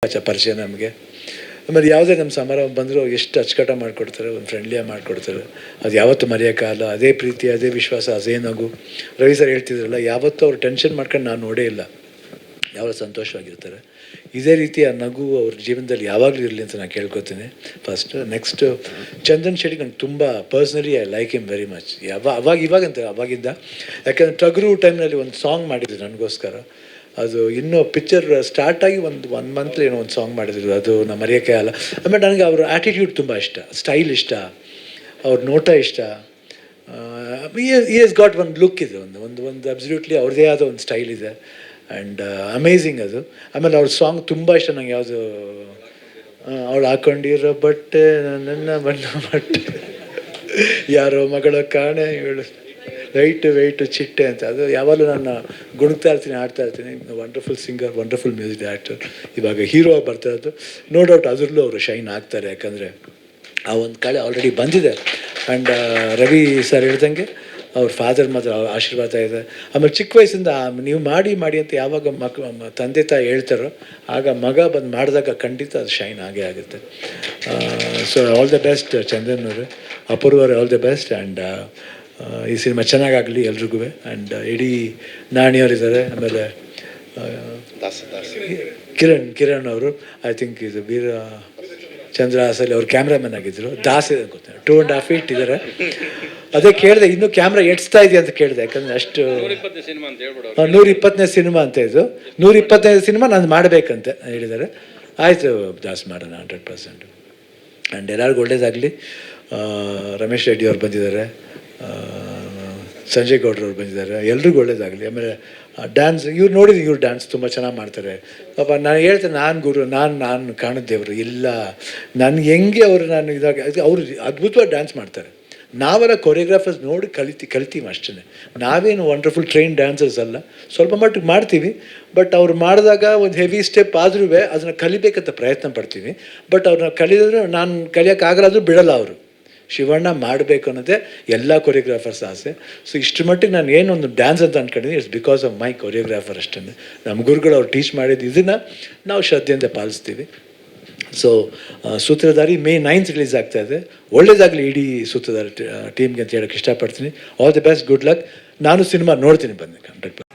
ಪರಿಚಯ ನಮಗೆ. ಆಮೇಲೆ ಯಾವುದೇ ನಮ್ಮ ಸಮಾರಂಭ ಬಂದರೂ ಎಷ್ಟು ಅಚ್ಚುಕಟ್ಟ ಮಾಡಿಕೊಡ್ತಾರೆ, ಒಂದು ಫ್ರೆಂಡ್ಲಿಯಾಗಿ ಮಾಡಿಕೊಡ್ತಾರೆ. ಅದು ಯಾವತ್ತೂ ಮರೆಯೋಕ್ಕಾಗಲ್ಲ. ಅದೇ ಪ್ರೀತಿ, ಅದೇ ವಿಶ್ವಾಸ, ಅದೇ ನಗು. ರವಿ ಸರ್ ಹೇಳ್ತಿದ್ರಲ್ಲ, ಯಾವತ್ತೂ ಅವ್ರು ಟೆನ್ಷನ್ ಮಾಡ್ಕೊಂಡು ನಾನು ನೋಡೇ ಇಲ್ಲ. ಯಾವಾಗ ಸಂತೋಷವಾಗಿರ್ತಾರೆ. ಇದೇ ರೀತಿ ಆ ನಗು ಅವ್ರ ಜೀವನದಲ್ಲಿ ಯಾವಾಗಲೂ ಇರಲಿ ಅಂತ ನಾನು ಕೇಳ್ಕೊತೀನಿ ಫಸ್ಟ್. ನೆಕ್ಸ್ಟು ಚಂದನ್ ಶೆಟ್ಟಿ ನಂಗೆ ತುಂಬ personally I like him very much. ಅವಾಗಿದ್ದ. ಯಾಕೆಂದರೆ ಟಗರು ಟೈಮ್ನಲ್ಲಿ ಒಂದು ಸಾಂಗ್ ಮಾಡಿದ್ರು ನನಗೋಸ್ಕರ. ಅದು ಇನ್ನೂ ಪಿಕ್ಚರ್ ಸ್ಟಾರ್ಟಾಗಿ ಒನ್ ಮಂತ್ಲಿ ಏನೋ ಒಂದು ಸಾಂಗ್ ಮಾಡಿದ್ರು. ಅದು ನಮ್ಮ ಮರೆಯೋಕ್ಕೆ ಆಗಲ್ಲ. ಆಮೇಲೆ ನನಗೆ ಅವ್ರ ಆ್ಯಟಿಟ್ಯೂಡ್ ತುಂಬ ಇಷ್ಟ, ಸ್ಟೈಲ್ ಇಷ್ಟ, ಅವ್ರ ನೋಟ ಇಷ್ಟ. ಈ ಹಸ್ ಗಾಟ್ ಒಂದು ಲುಕ್ ಇದೆ, ಒಂದು ಅಬ್ಸಲ್ಯೂಟ್ಲಿ ಅವ್ರದ್ದೇ ಆದ ಒಂದು ಸ್ಟೈಲ್ ಇದೆ. ಆ್ಯಂಡ್ ಅಮೇಝಿಂಗ್ ಅದು. ಆಮೇಲೆ ಅವ್ರ ಸಾಂಗ್ ತುಂಬ ಇಷ್ಟ ನಂಗೆ. ಯಾವುದು ಅವಳು ಹಾಕ್ಕೊಂಡಿರೋ ಬಟ್ಟೆ ನನ್ನ ಬಣ್ಣ ಬಟ್ಟೆ, ಯಾರೋ ಮಗಳ ಕಾಣೆ ಇವಳು ವೆಯ್ಟು ಚಿಟ್ಟೆ ಅಂತ. ಅದು ಯಾವಾಗಲೂ ನಾನು ಗುಣಗ್ತಾ ಇರ್ತೀನಿ, ಆಡ್ತಾ ಇರ್ತೀನಿ. Wonderful singer, wonderful music director. ಇವಾಗ ಹೀರೋ ಆಗಿ ಬರ್ತಾ ಇರೋದು. ನೋ ಡೌಟ್ ಅದರಲ್ಲೂ ಅವರು ಶೈನ್ ಆಗ್ತಾರೆ. ಯಾಕಂದರೆ ಆ ಒಂದು ಕಳೆ ಆಲ್ರೆಡಿ ಬಂದಿದೆ. ಆ್ಯಂಡ್ ರವಿ ಸರ್ ಹೇಳ್ದಂಗೆ ಅವ್ರ ಫಾದರ್ ಮಾತ್ರ ಆಶೀರ್ವಾದ ಇದೆ. ಆಮೇಲೆ ಚಿಕ್ಕ ವಯಸ್ಸಿಂದ ನೀವು ಮಾಡಿ ಅಂತ ಯಾವಾಗ ತಂದೆ ತಾಯಿ ಹೇಳ್ತಾರೋ ಆಗ ಮಗ ಬಂದು ಮಾಡಿದಾಗ ಖಂಡಿತ ಅದು ಶೈನ್ ಆಗೇ ಆಗುತ್ತೆ. So all the best Chandan ಅವರು, ಅಪೂರ್ವರೇ ಆಲ್ ದ ಬೆಸ್ಟ್. ಆ್ಯಂಡ್ ಈ ಸಿನಿಮಾ ಚೆನ್ನಾಗಾಗಲಿ ಎಲ್ರಿಗೂ. ಆ್ಯಂಡ್ ಇಡೀ ನಾಣಿಯವರಿದ್ದಾರೆ. ಆಮೇಲೆ ಕಿರಣ್ ಅವರು ಐ ಥಿಂಕ್ ಇದು ವೀರ ಚಂದ್ರಹಾಸಲ್ಲಿ ಅವ್ರು ಕ್ಯಾಮ್ರಾಮನ್ ಆಗಿದ್ದರು. ದಾಸ್ ಇದೆ ಗೊತ್ತಾ, 2.5 feet ಇದ್ದಾರೆ. ಅದೇ ಕೇಳಿದೆ, ಇನ್ನೂ ಕ್ಯಾಮ್ರಾ ಎಡ್ಸ್ತಾ ಇದೆಯಾ ಅಂತ ಕೇಳಿದೆ. ಯಾಕಂದರೆ ಅಷ್ಟು 120ನೇ ಸಿನಿಮಾ ಅಂತ ಇದು. 125 ಸಿನಿಮಾ ನಾನು ಮಾಡಬೇಕಂತ ಹೇಳಿದ್ದಾರೆ. ಆಯಿತು ದಾಸ್ ಮಾಡೋಣ 100%. ಆ್ಯಂಡ್ ಎಲ್ಲರಿಗೂ ಒಳ್ಳೇದಾಗಲಿ. ರಮೇಶ್ ರೆಡ್ಡಿ ಅವ್ರು ಬಂದಿದ್ದಾರೆ, ಸಂಜಯ್ ಗೌಡ್ರವ್ರು ಬಂದಿದ್ದಾರೆ. ಎಲ್ರಿಗೂ ಒಳ್ಳೇದಾಗಲಿ. ಆಮೇಲೆ ಡ್ಯಾನ್ಸ್ ಇವ್ರು ನೋಡಿದ್ವಿ, ಇವ್ರು ಡ್ಯಾನ್ಸ್ ತುಂಬ ಚೆನ್ನಾಗಿ ಮಾಡ್ತಾರೆ. ಪಾಪ ನಾನು ಹೇಳ್ತೇನೆ, ನಾನು ಗುರು, ನಾನು ಕಾಣಿದ್ದೇವರು ಇಲ್ಲ. ನನಗೆ ಹೆಂಗೆ ಅವರು ನಾನು ಅವರು ಅದ್ಭುತವಾಗಿ ಡ್ಯಾನ್ಸ್ ಮಾಡ್ತಾರೆ. ನಾವೆಲ್ಲ ಕೊರಿಯೋಗ್ರಾಫರ್ಸ್ ನೋಡಿ ಕಲಿತೀವಿ ಅಷ್ಟೇ. ನಾವೇನು ವಂಡರ್ಫುಲ್ ಟ್ರೈನ್ ಡ್ಯಾನ್ಸರ್ಸ್ ಅಲ್ಲ. ಸ್ವಲ್ಪ ಮಟ್ಟಿಗೆ ಮಾಡ್ತೀವಿ. ಬಟ್ ಅವ್ರು ಮಾಡಿದಾಗ ಒಂದು ಹೆವಿ ಸ್ಟೆಪ್ ಆದ್ರೂ ಅದನ್ನು ಕಲಿಬೇಕಂತ ಪ್ರಯತ್ನ ಪಡ್ತೀವಿ. ಬಟ್ ಅವ್ರನ್ನ ಕಲಿಯೋದ್ರೆ ನಾನು ಕಲಿಯೋಕ್ಕಾಗಲಾದ್ರೂ ಬಿಡಲ್ಲ. ಅವರು ಶಿವಣ್ಣ ಮಾಡಬೇಕು ಅನ್ನೋದೇ ಎಲ್ಲ ಕೊರಿಯೋಗ್ರಾಫರ್ಸ್ ಆಸೆ. ಸೊ ಇಷ್ಟು ಮಟ್ಟಿಗೆ ನಾನು ಏನೊಂದು ಡ್ಯಾನ್ಸ್ ಅಂತ ಅಂದ್ಕೊಂಡಿದ್ದೀನಿ, it's because of my choreographer ಅಷ್ಟೇ. ನಮ್ಮ ಗುರುಗಳು ಅವ್ರು ಟೀಚ್ ಮಾಡಿದ್ದು ಇದನ್ನು ನಾವು ಶ್ರದ್ಧೆಯಿಂದ ಪಾಲಿಸ್ತೀವಿ. ಸೊ ಸೂತ್ರಧಾರಿ May 9th ರಿಲೀಸ್ ಆಗ್ತಾಯಿದೆ. ಒಳ್ಳೇದಾಗಲಿ ಇಡೀ ಸೂತ್ರಧಾರಿ ಟೀಮ್ಗೆ ಅಂತ ಹೇಳೋಕ್ಕೆ ಇಷ್ಟಪಡ್ತೀನಿ. All the best, good luck. ನಾನು ಸಿನಿಮಾ ನೋಡ್ತೀನಿ, ಬಂದು 100%.